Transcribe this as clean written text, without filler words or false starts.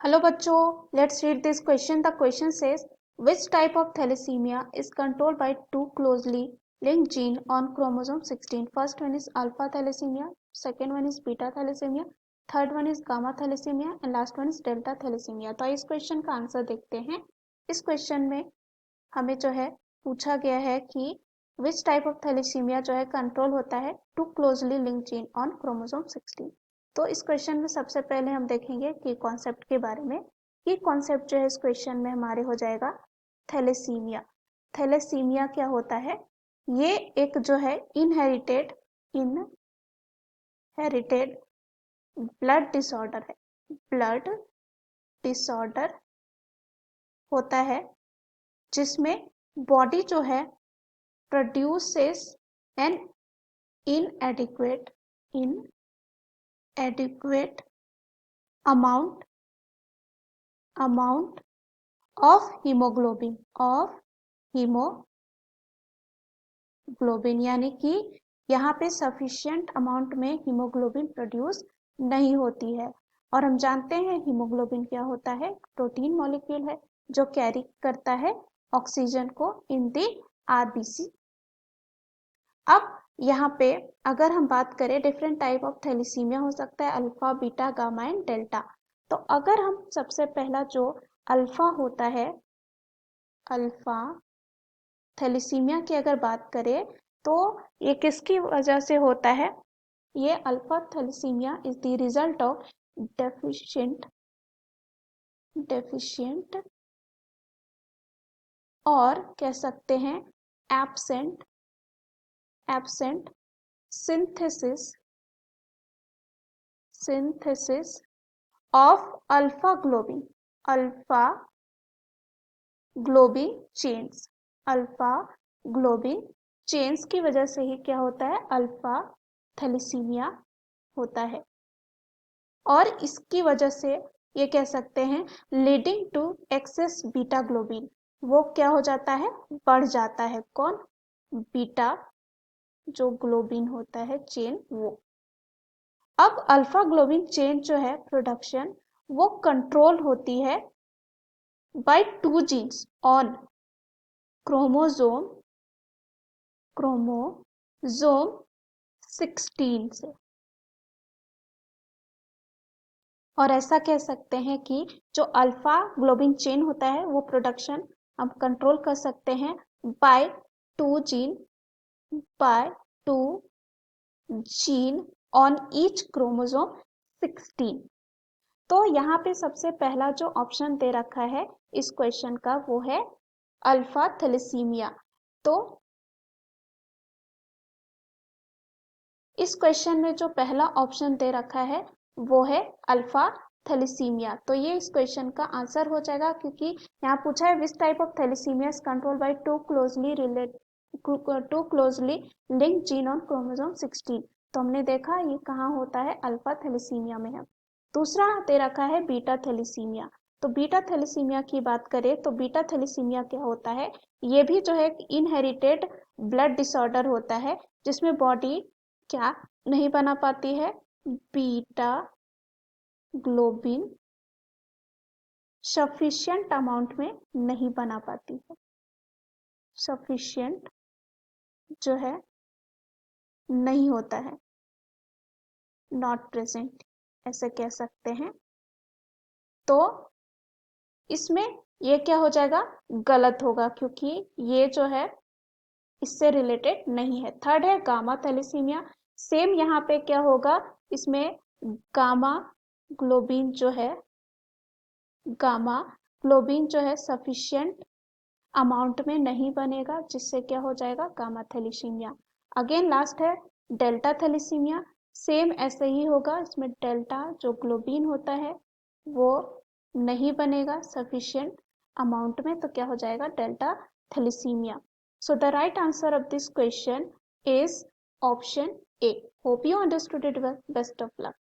Hello बच्चों, let's read this question. The question says, which type of thalassemia is controlled by two closely linked gene on chromosome 16? First one is alpha thalassemia, second one is beta thalassemia, third one is gamma thalassemia and last one is delta thalassemia. तो इस question का answer देखते हैं। इस question में हमें जो है पूछा गया है कि विच टाइप ऑफ थैलेसीमिया जो है कंट्रोल होता है two closely link gene on chromosome 16। तो इस क्वेश्चन में सबसे पहले हम देखेंगे कि कॉन्सेप्ट के बारे में। कि कॉन्सेप्ट जो है इस क्वेश्चन में हमारे हो जाएगा थैलेसीमिया। थैलेसीमिया क्या होता है? ये एक जो है इनहेरिटेड ब्लड डिसऑर्डर है। ब्लड डिसऑर्डर होता है जिसमें बॉडी जो है produces N inadequate amount of hemoglobin यानी कि यहाँ पे सफिशिएंट अमाउंट में हीमोग्लोबिन प्रोड्यूस नहीं होती है। और हम जानते हैं हीमोग्लोबिन क्या होता है? प्रोटीन मॉलिक्यूल है जो कैरी करता है ऑक्सीजन को इन दी आरबीसी। अब यहाँ पे अगर हम बात करें डिफरेंट टाइप ऑफ थैलेसीमिया हो सकता है alpha, beta, gamma and delta. तो अगर हम सबसे पहला जो अल्फा होता है, अल्फा थैलेसीमिया की अगर बात करें तो ये किसकी वजह से होता है? ये alpha thalassemia is the result of deficient और कह सकते हैं absent synthesis of alpha globin chains की वजह से ही क्या होता है? अल्फा थैलेसीमिया होता है। और इसकी वजह से ये कह सकते हैं leading to excess beta globin, वो क्या हो जाता है? बढ़ जाता है। कौन? बीटा जो ग्लोबिन होता है चेन वो। अब अल्फा ग्लोबिन चेन जो है प्रोडक्शन वो कंट्रोल होती है by two genes on chromosome 16 से। और ऐसा कह सकते हैं कि जो अल्फा ग्लोबिन चेन होता है वो प्रोडक्शन हम कंट्रोल कर सकते हैं by two gene on each chromosome 16। तो यहाँ पे सबसे पहला जो ऑप्शन दे रखा है इस क्वेश्चन का वो है अल्फा थैलेसीमिया। तो इस क्वेश्चन में जो पहला ऑप्शन दे रखा है वो है अल्फा थैलेसीमिया। तो ये इस क्वेश्चन का आंसर हो जाएगा, क्योंकि यहाँ पूछा है which type of thalassemia is control by two closely linked gene on chromosome 16। तो हमने देखा ये कहाँ होता है? अल्फा थैलेसीमिया में है। दूसरा दे रखा है बीटा थैलेसीमिया। तो बीटा थैलेसीमिया की बात करें तो बीटा थैलेसीमिया क्या होता है? ये भी जो है इनहेरिटेड ब्लड डिसऑर्डर होता है जिसमें बॉडी क्या नहीं बना पाती है? बीटा ग्लोबिन सफिशिएंट अमाउंट में नहीं बना पाती है। सफिशिएंट जो है नहीं होता है, नॉट प्रेजेंट ऐसे कह सकते हैं। तो इसमें ये क्या हो जाएगा? गलत होगा, क्योंकि ये जो है इससे रिलेटेड नहीं है। थर्ड है गामा थैलेसीमिया। सेम यहाँ पे क्या होगा? इसमें गामा ग्लोबिन जो है सफिशिएंट अमाउंट में नहीं बनेगा, जिससे क्या हो जाएगा? Gamma thalassemia. अगेन लास्ट है डेल्टा थैलेसीमिया। सेम ऐसे ही होगा, इसमें डेल्टा जो ग्लोबिन होता है वो नहीं बनेगा सफिशिएंट अमाउंट में, तो क्या हो जाएगा? Delta thalassemia. So the right answer of this question is option A. Hope you understood it well. Best of luck.